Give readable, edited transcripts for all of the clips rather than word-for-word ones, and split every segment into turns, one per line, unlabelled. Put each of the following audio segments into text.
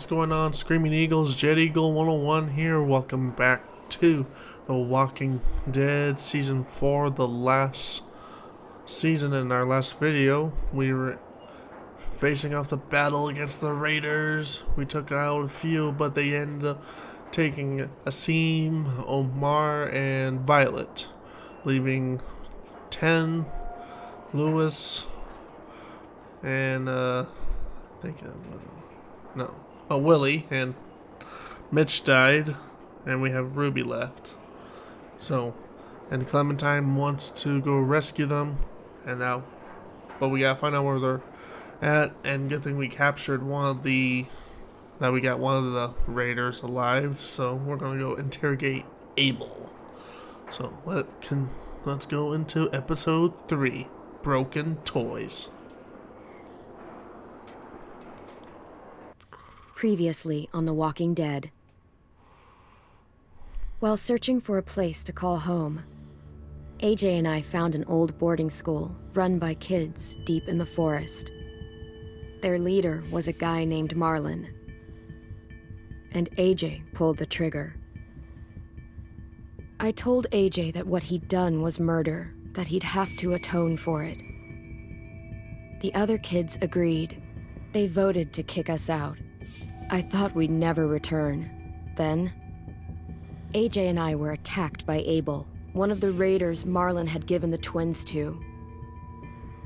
what's going on? Screaming Eagles, Jet Eagle 101 here. Welcome back to The Walking Dead Season 4, the last season. In our last video, we were facing off the battle against the Raiders. We took out a few, but they ended up taking Asim, Omar, and Violet, leaving 10, Lewis, and Willie, and Mitch died, and we have Ruby left. So, and Clementine wants to go rescue them, but we gotta find out where they're at. And good thing we captured we got one of the raiders alive. So we're gonna go interrogate Abel. So let's go into episode 3, Broken Toys.
Previously on The Walking Dead. While searching for a place to call home, AJ and I found an old boarding school run by kids deep in the forest. Their leader was a guy named Marlon, and AJ pulled the trigger. I told AJ that what he'd done was murder, that he'd have to atone for it. The other kids agreed. They voted to kick us out. I thought we'd never return. Then, AJ and I were attacked by Abel, one of the raiders Marlon had given the twins to.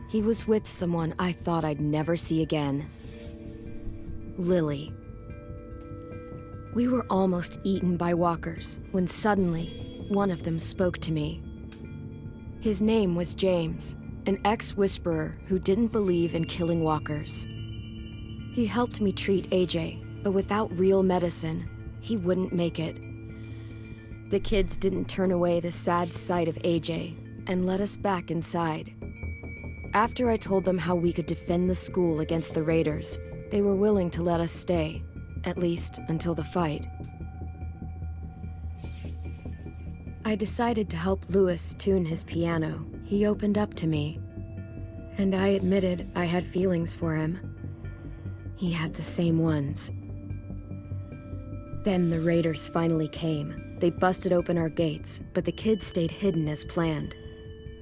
He was with someone I thought I'd never see again. Lily. We were almost eaten by walkers when suddenly one of them spoke to me. His name was James, an ex-whisperer who didn't believe in killing walkers. He helped me treat AJ, but without real medicine, he wouldn't make it. The kids didn't turn away the sad sight of AJ and let us back inside. After I told them how we could defend the school against the raiders, they were willing to let us stay, at least until the fight. I decided to help Lewis tune his piano. He opened up to me, and I admitted I had feelings for him. He had the same ones. Then the raiders finally came. They busted open our gates, but the kids stayed hidden as planned.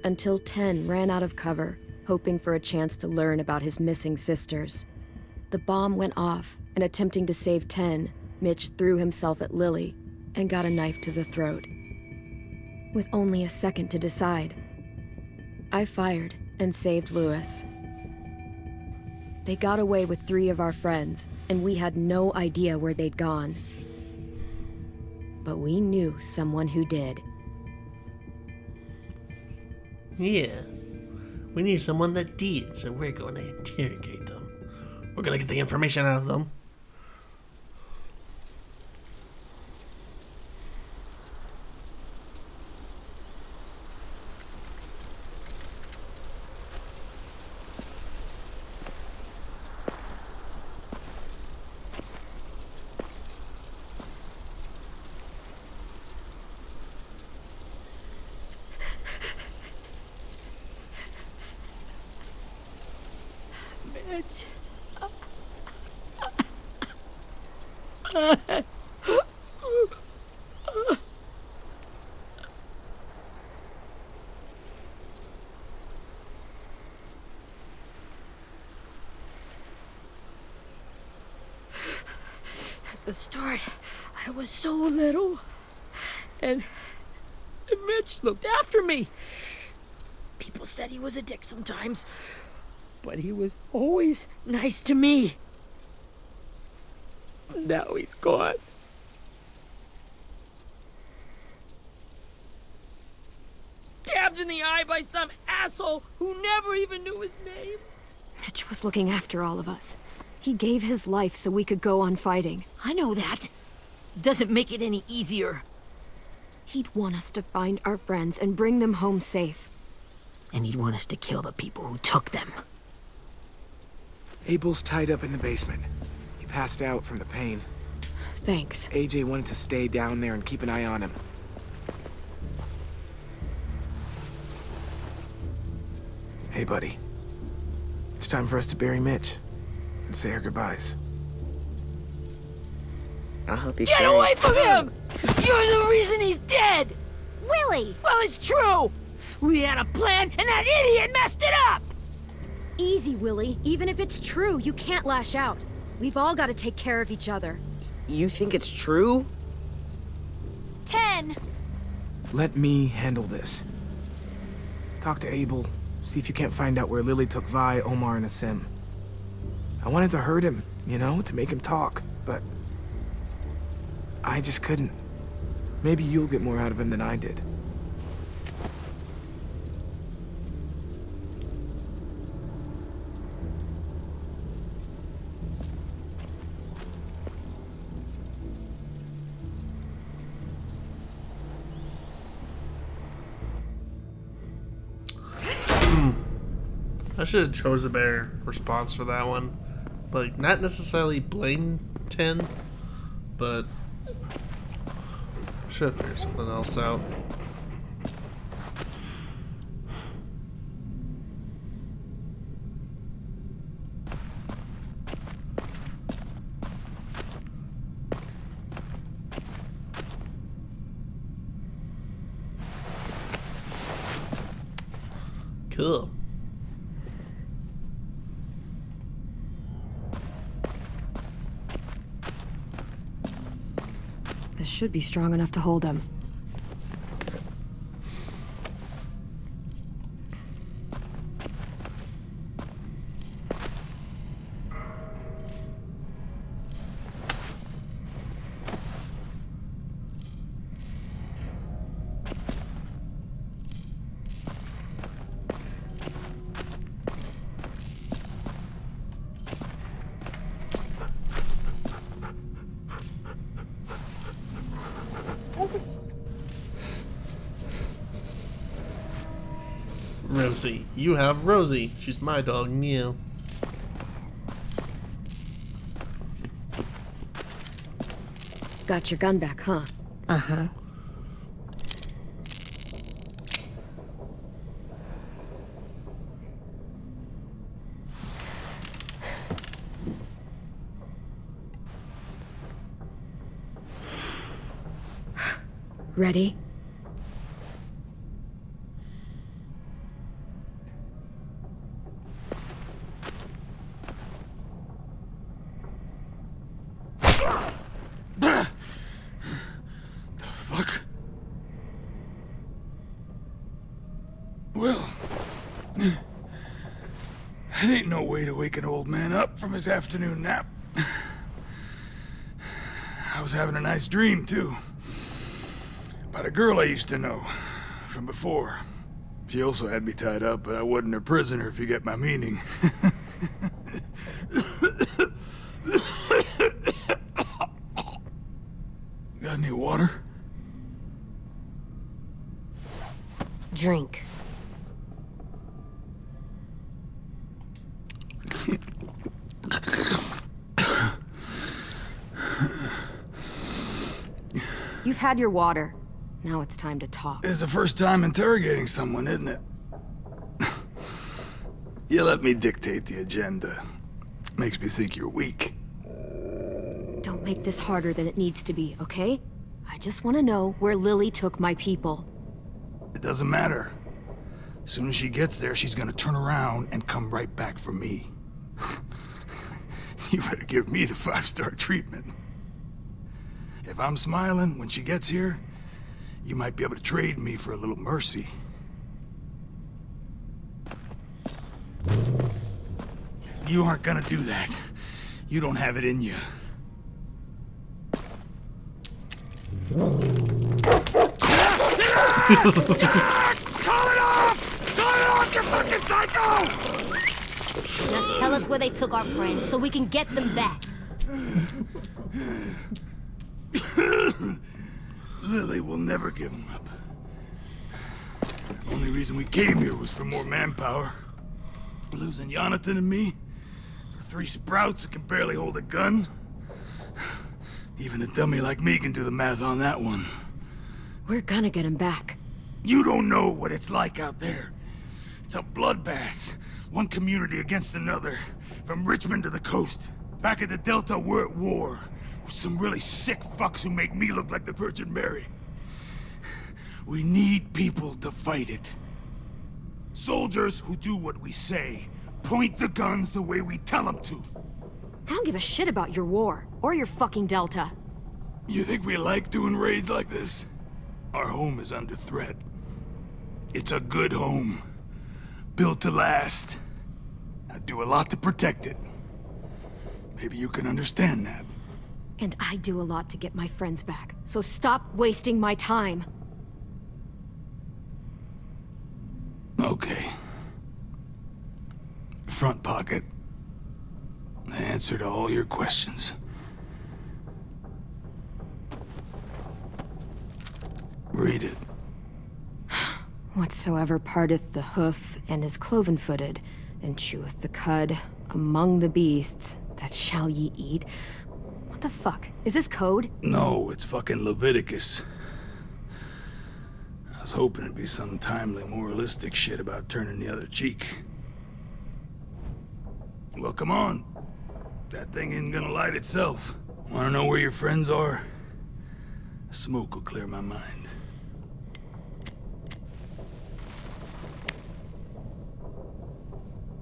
Until 10 ran out of cover, hoping for a chance to learn about his missing sisters. The bomb went off, and attempting to save 10, Mitch threw himself at Lily and got a knife to the throat. With only a second to decide, I fired and saved Lewis. They got away with 3 of our friends, and we had no idea where they'd gone. But we knew someone who did.
Yeah, we need someone that did, so we're going to interrogate them. We're going to get the information out of them.
At the start, I was so little, and Mitch looked after me. People said he was a dick sometimes, but he was always nice to me. Now he's gone. Stabbed in the eye by some asshole who never even knew his name.
Mitch was looking after all of us. He gave his life so we could go on fighting.
I know that. Doesn't make it any easier.
He'd want us to find our friends and bring them home safe.
And he'd want us to kill the people who took them.
Abel's tied up in the basement. He passed out from the pain.
Thanks.
AJ wanted to stay down there and keep an eye on him. Hey, buddy. It's time for us to bury Mitch and say our goodbyes.
I'll help you
Get
carry
away
it.
from him! You're the reason he's dead!
Willie!
Well, it's true! We had a plan, and that idiot messed it up!
Easy, Willie. Even if it's true, you can't lash out. We've all got to take care of each other.
You think it's true?
10.
Let me handle this. Talk to Abel. See if you can't find out where Lily took Vi, Omar, and Asim. I wanted to hurt him, you know, to make him talk, but I just couldn't. Maybe you'll get more out of him than I did.
I should have chose a better response for that one. Like, not necessarily blame 10, but should have figured something else out. Cool.
This should be strong enough to hold him.
Rosie. You have Rosie. She's my dog, Neil.
Got your gun back, huh?
Uh-huh.
Ready?
Well, that ain't no way to wake an old man up from his afternoon nap. I was having a nice dream, too. About a girl I used to know from before. She also had me tied up, but I wasn't her prisoner, if you get my meaning. Got any water?
Drink.
You've had your water. Now it's time to talk.
It's the first time interrogating someone, isn't it? You let me dictate the agenda. Makes me think you're weak.
Don't make this harder than it needs to be, okay? I just want to know where Lily took my people.
It doesn't matter. As soon as she gets there, she's gonna turn around and come right back for me. You better give me the 5-star treatment. If I'm smiling when she gets here, you might be able to trade me for a little mercy. You aren't gonna do that. You don't have it in you. Call it off! Call it off, you fucking psycho!
Just tell us where they took our friends so we can get them back.
Lily will never give him up. Only reason we came here was for more manpower. Losing Jonathan and me for 3 sprouts that can barely hold a gun. Even a dummy like me can do the math on that one.
We're gonna get him back.
You don't know what it's like out there. It's a bloodbath. One community against another. From Richmond to the coast. Back at the Delta, we're at war. with some really sick fucks who make me look like the Virgin Mary. We need people to fight it. Soldiers who do what we say. Point the guns the way we tell them to.
I don't give a shit about your war, or your fucking Delta.
You think we like doing raids like this? Our home is under threat. It's a good home. Built to last. I do a lot to protect it. Maybe you can understand that.
And I do a lot to get my friends back, so stop wasting my time.
Okay. Front pocket. The answer to all your questions. Read it.
Whatsoever parteth the hoof and is cloven-footed, and cheweth the cud among the beasts, that shall ye eat. What the fuck? Is this code?
No, it's fucking Leviticus. I was hoping it'd be some timely, moralistic shit about turning the other cheek. Well, come on. That thing isn't gonna light itself. Wanna know where your friends are? Smoke will clear my mind.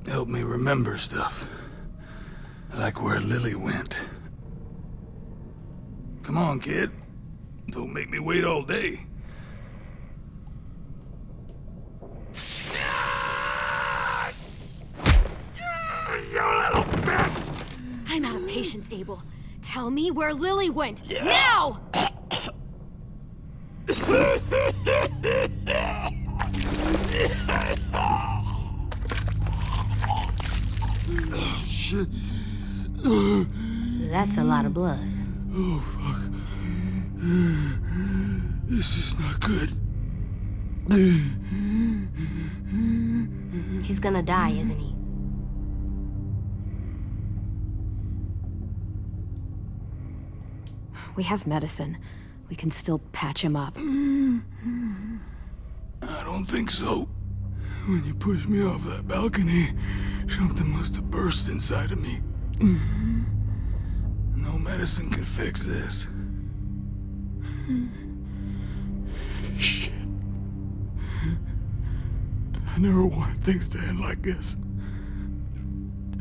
Help me remember stuff. Like where Lily went. Come on, kid. Don't make me wait all day. You little bitch!
I'm out of patience, Abel. Tell me where Lily went. Now!
Shit.
That's a lot of blood.
Oh, fuck. This is not good.
He's gonna die, isn't he?
We have medicine. We can still patch him up.
I don't think so. When you pushed me off that balcony, something must have burst inside of me. No medicine can fix this. Shit. I never wanted things to end like this.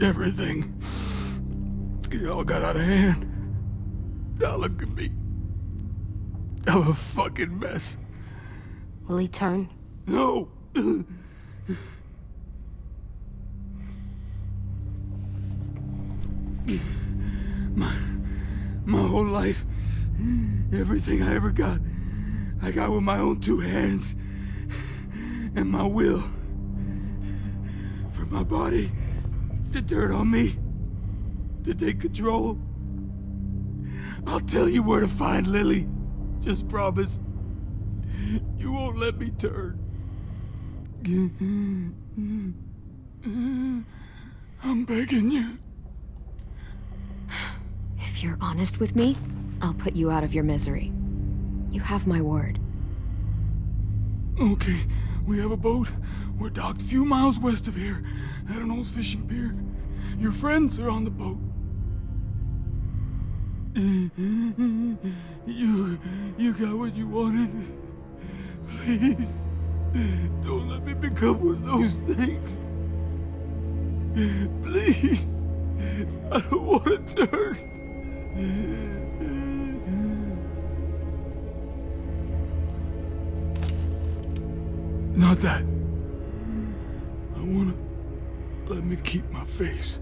Everything. It all got out of hand. Now look at me. I'm a fucking mess.
Will he turn?
No! My whole life, everything I ever got, I got with my own two hands and my will. For my body to turn on me, to take control. I'll tell you where to find Lily. Just promise. You won't let me turn. I'm begging you.
If you're honest with me, I'll put you out of your misery. You have my word.
Okay, we have a boat. We're docked a few miles west of here, at an old fishing pier. Your friends are on the boat. You got what you wanted. Please, don't let me become one of those things. Please, I don't want to turn. Not that. I wanna let me keep my face.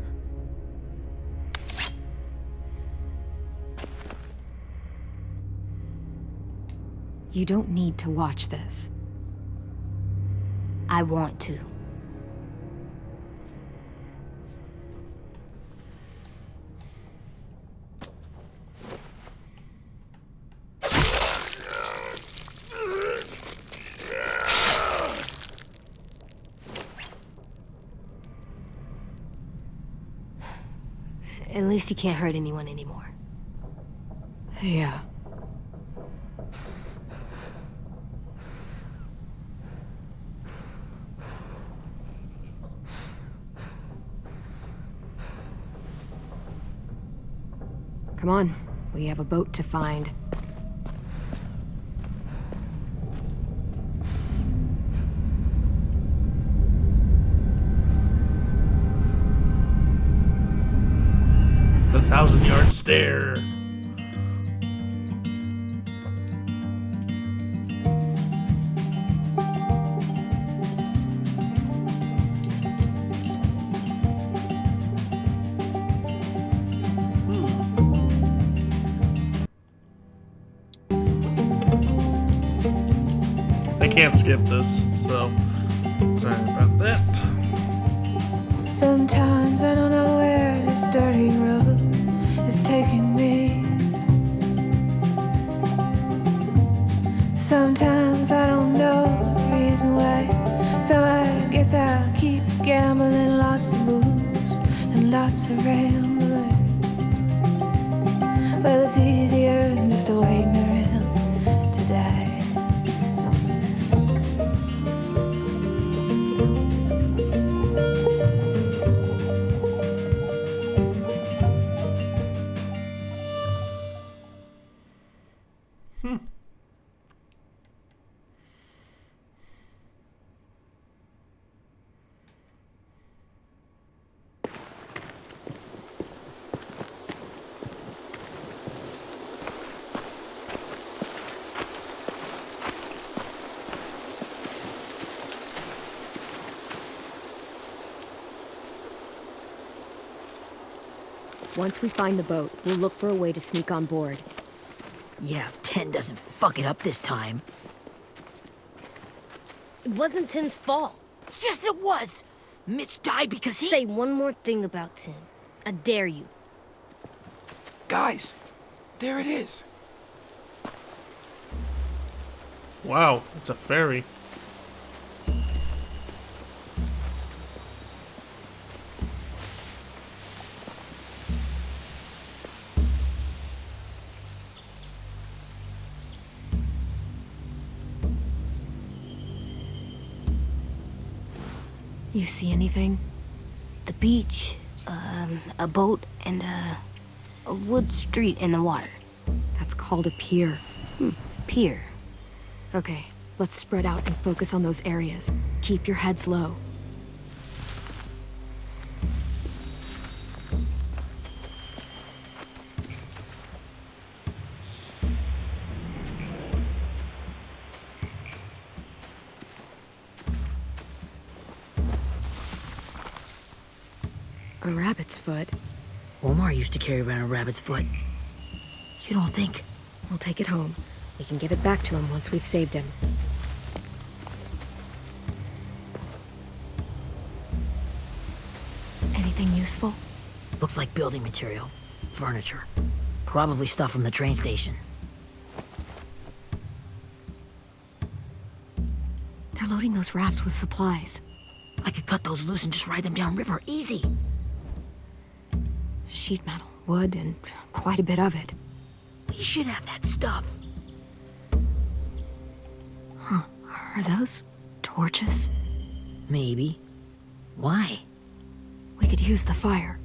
You don't need to watch this.
I want to. At least you can't hurt anyone anymore.
Yeah. Come on. We have a boat to find.
The 1,000-yard stare. I can't skip this, so sorry about that.
Sometimes I don't know where this dirty road is taking me. Sometimes I don't know the reason why, so I guess I'll keep gambling, lots of moves and lots of rambling. Well, it's easier than just waiting around to die.
Once we find the boat, we'll look for a way to sneak on board.
Yeah, if 10 doesn't fuck it up this time.
It wasn't Tim's fault.
Yes, it was! Mitch died because he...
Say one more thing about Tim. I dare you.
Guys, there it is.
Wow, it's a ferry.
You see anything?
The beach, a boat, and a wood street in the water.
That's called a pier.
Pier.
Okay, let's spread out and focus on those areas. Keep your heads low. A rabbit's foot.
Omar used to carry around a rabbit's foot. You don't think?
We'll take it home. We can give it back to him once we've saved him. Anything useful?
Looks like building material. Furniture. Probably stuff from the train station.
They're loading those rafts with supplies.
I could cut those loose and just ride them downriver. Easy.
Sheet metal, wood, and quite a bit of it.
We should have that stuff.
Huh. Are those torches?
Maybe. Why?
We could use the fire.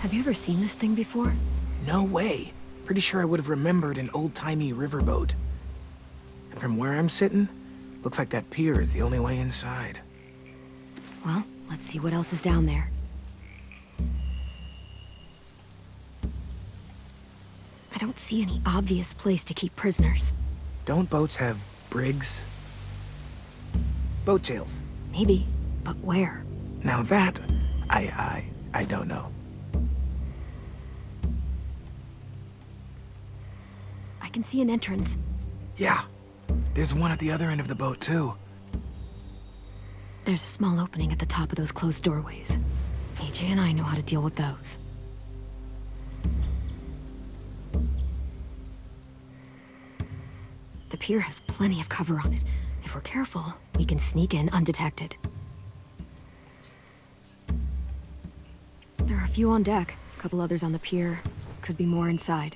Have you ever seen this thing before?
No way. Pretty sure I would have remembered an old-timey riverboat. And from where I'm sitting, looks like that pier is the only way inside.
Well, let's see what else is down there. I don't see any obvious place to keep prisoners.
Don't boats have brigs? Boat jails.
Maybe, but where?
Now that, I don't know.
I can see an entrance.
Yeah, there's one at the other end of the boat, too.
There's a small opening at the top of those closed doorways. AJ and I know how to deal with those. The pier has plenty of cover on it. If we're careful, we can sneak in undetected. few on deck, a couple others on the pier. Could be more inside.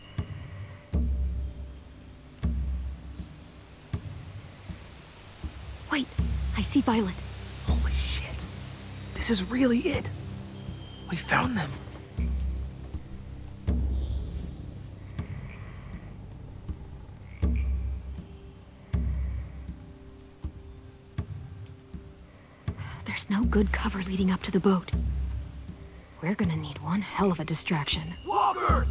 Wait, I see Violet.
Holy shit. This is really it. We found them.
There's no good cover leading up to the boat. We're gonna need one hell of a distraction.
Walkers!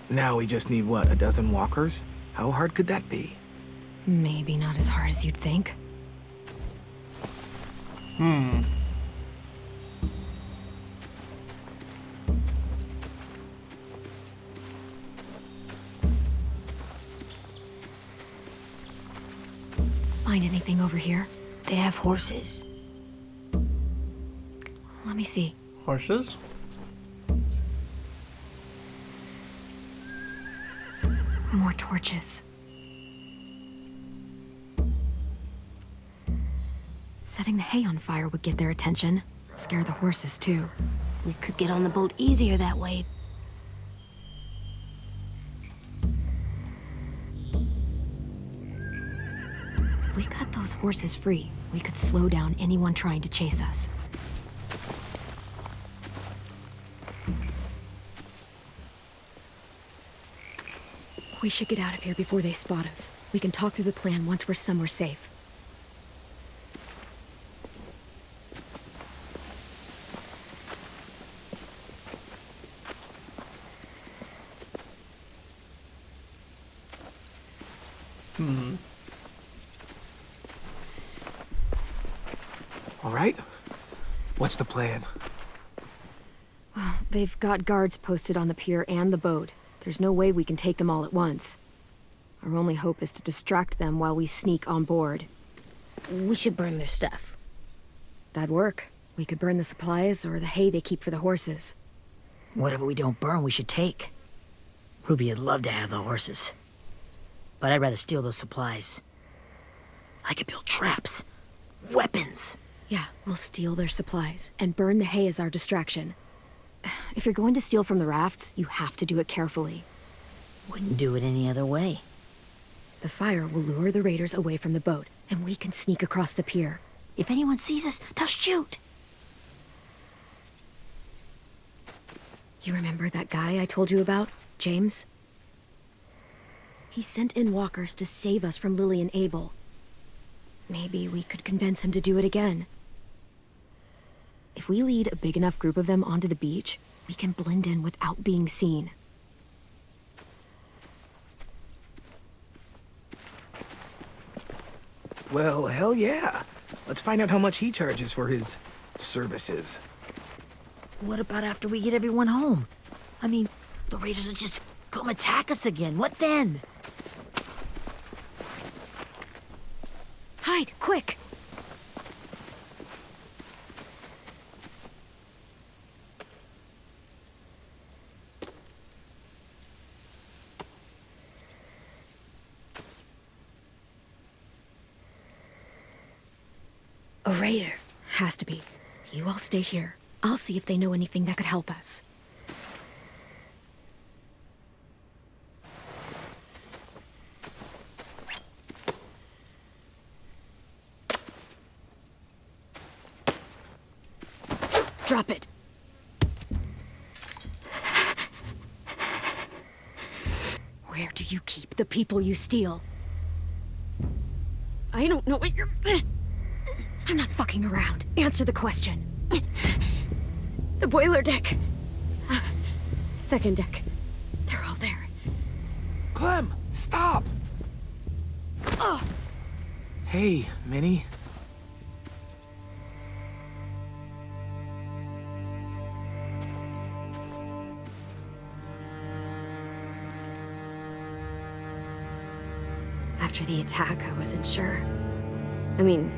Now we just need, what, a dozen walkers? How hard could that be?
Maybe not as hard as you'd think. Find anything over here?
They have horses.
Let me see.
Horses?
More torches. Setting the hay on fire would get their attention. Scare the horses, too.
We could get on the boat easier that way.
If we cut those horses free, we could slow down anyone trying to chase us. We should get out of here before they spot us. We can talk through the plan once we're somewhere safe.
All right. What's the plan?
Well, they've got guards posted on the pier and the boat. There's no way we can take them all at once. Our only hope is to distract them while we sneak on board.
We should burn their stuff.
That'd work. We could burn the supplies or the hay they keep for the horses.
Whatever we don't burn, we should take. Ruby'd love to have the horses. But I'd rather steal those supplies. I could build traps. Weapons.
Yeah, we'll steal their supplies and burn the hay as our distraction. If you're going to steal from the rafts, you have to do it carefully.
Wouldn't do it any other way.
The fire will lure the raiders away from the boat, and we can sneak across the pier.
If anyone sees us, they'll shoot.
You remember that guy I told you about, James? He sent in walkers to save us from Lily and Abel. Maybe we could convince him to do it again. If we lead a big enough group of them onto the beach, we can blend in without being seen.
Well, hell yeah. Let's find out how much he charges for his services.
What about after we get everyone home? I mean, the raiders will just come attack us again. What then?
Hide, quick! A raider. Has to be. You all stay here. I'll see if they know anything that could help us. Drop it. Where do you keep the people you steal? I don't know what you're... I'm not fucking around. Answer the question. The boiler deck. Second deck. They're all there.
Clem, stop!
Oh.
Hey, Minnie.
After the attack, I wasn't sure. I mean,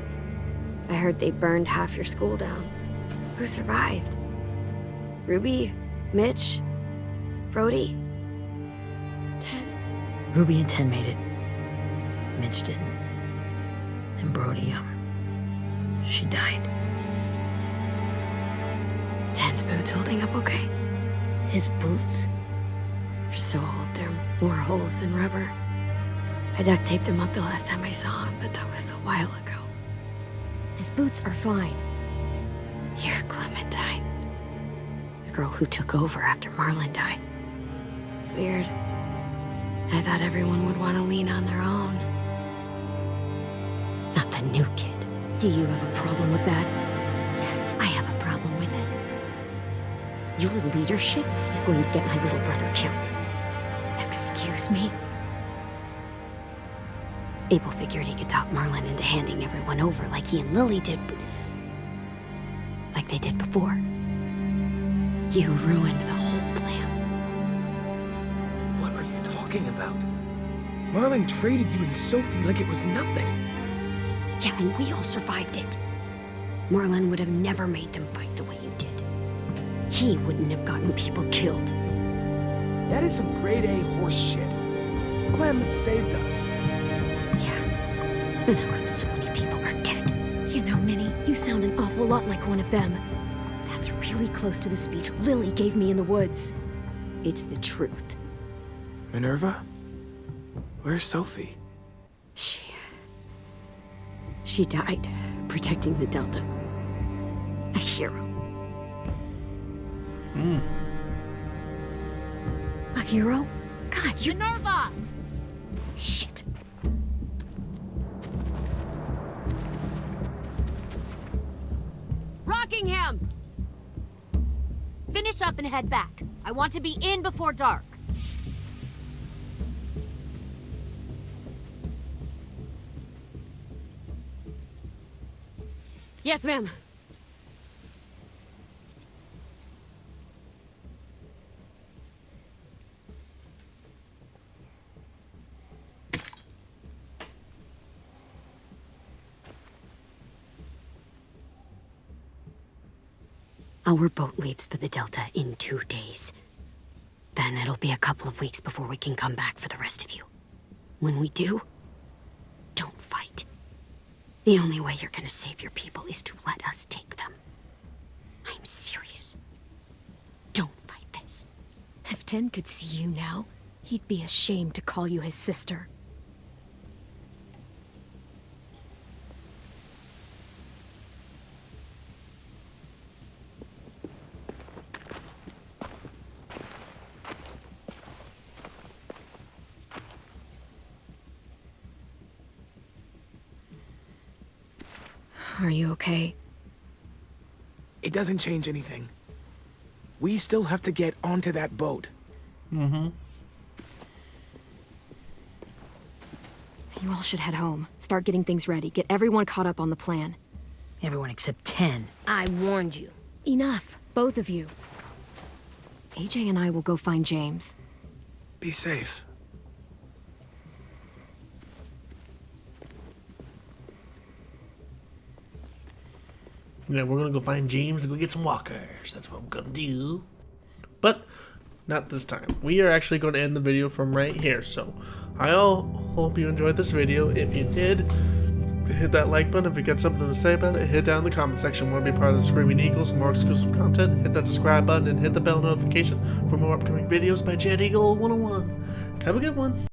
I heard they burned half your school down. Who survived? Ruby? Mitch?
Brody?
10.
Ruby and 10 made it. Mitch didn't. And Brody, she died.
10's boots holding up okay?
His boots?
They're so old, there are more holes than rubber. I duct taped him up the last time I saw him, but that was a while ago. His boots are fine. You're Clementine. The girl who took over after Marlon died. It's weird. I thought everyone would want to lean on their own. Not the new kid. Do you have a problem with that?
Yes, I have a problem with it.
Your leadership is going to get my little brother killed.
Excuse me?
Abel figured he could talk Marlon into handing everyone over like he and Lily did, but like they did before. You ruined the whole plan.
What are you talking about? Marlon traded you and Sophie like it was nothing.
Yeah, and we all survived it. Marlon would have never made them fight the way you did. He wouldn't have gotten people killed.
That is some grade A horse shit. Clem saved us.
Yeah, and how come so many people are dead? You know, Minnie, you sound an awful lot like one of them. That's really close to the speech Lily gave me in the woods. It's the truth.
Minerva? Where's Sophie?
She died protecting the Delta. A hero. A hero? God, you...
Minerva!
Shit.
Rockingham! Finish up and head back. I want to be in before dark.
Yes, ma'am. Our boat leaves for the Delta in 2 days. Then it'll be a couple of weeks before we can come back for the rest of you. When we do, don't fight. The only way you're gonna save your people is to let us take them. I'm serious. Don't fight this. If 10 could see you now, he'd be ashamed to call you his sister. Are you okay?
It doesn't change anything. We still have to get onto that boat.
You all should head home. Start getting things ready. Get everyone caught up on the plan.
Everyone except 10.
I warned you.
Enough, both of you. AJ and I will go find James.
Be safe.
Yeah, we're gonna go find James and go get some walkers. That's what we're gonna do. But not this time. We are actually going to end the video from right here. So I hope you enjoyed this video. If you did, hit that like button. If you got something to say about it, hit down in the comment section. Want to be part of the Screaming Eagles and more exclusive content? Hit that subscribe button and hit the bell notification for more upcoming videos by Jet Eagle 101. Have a good one.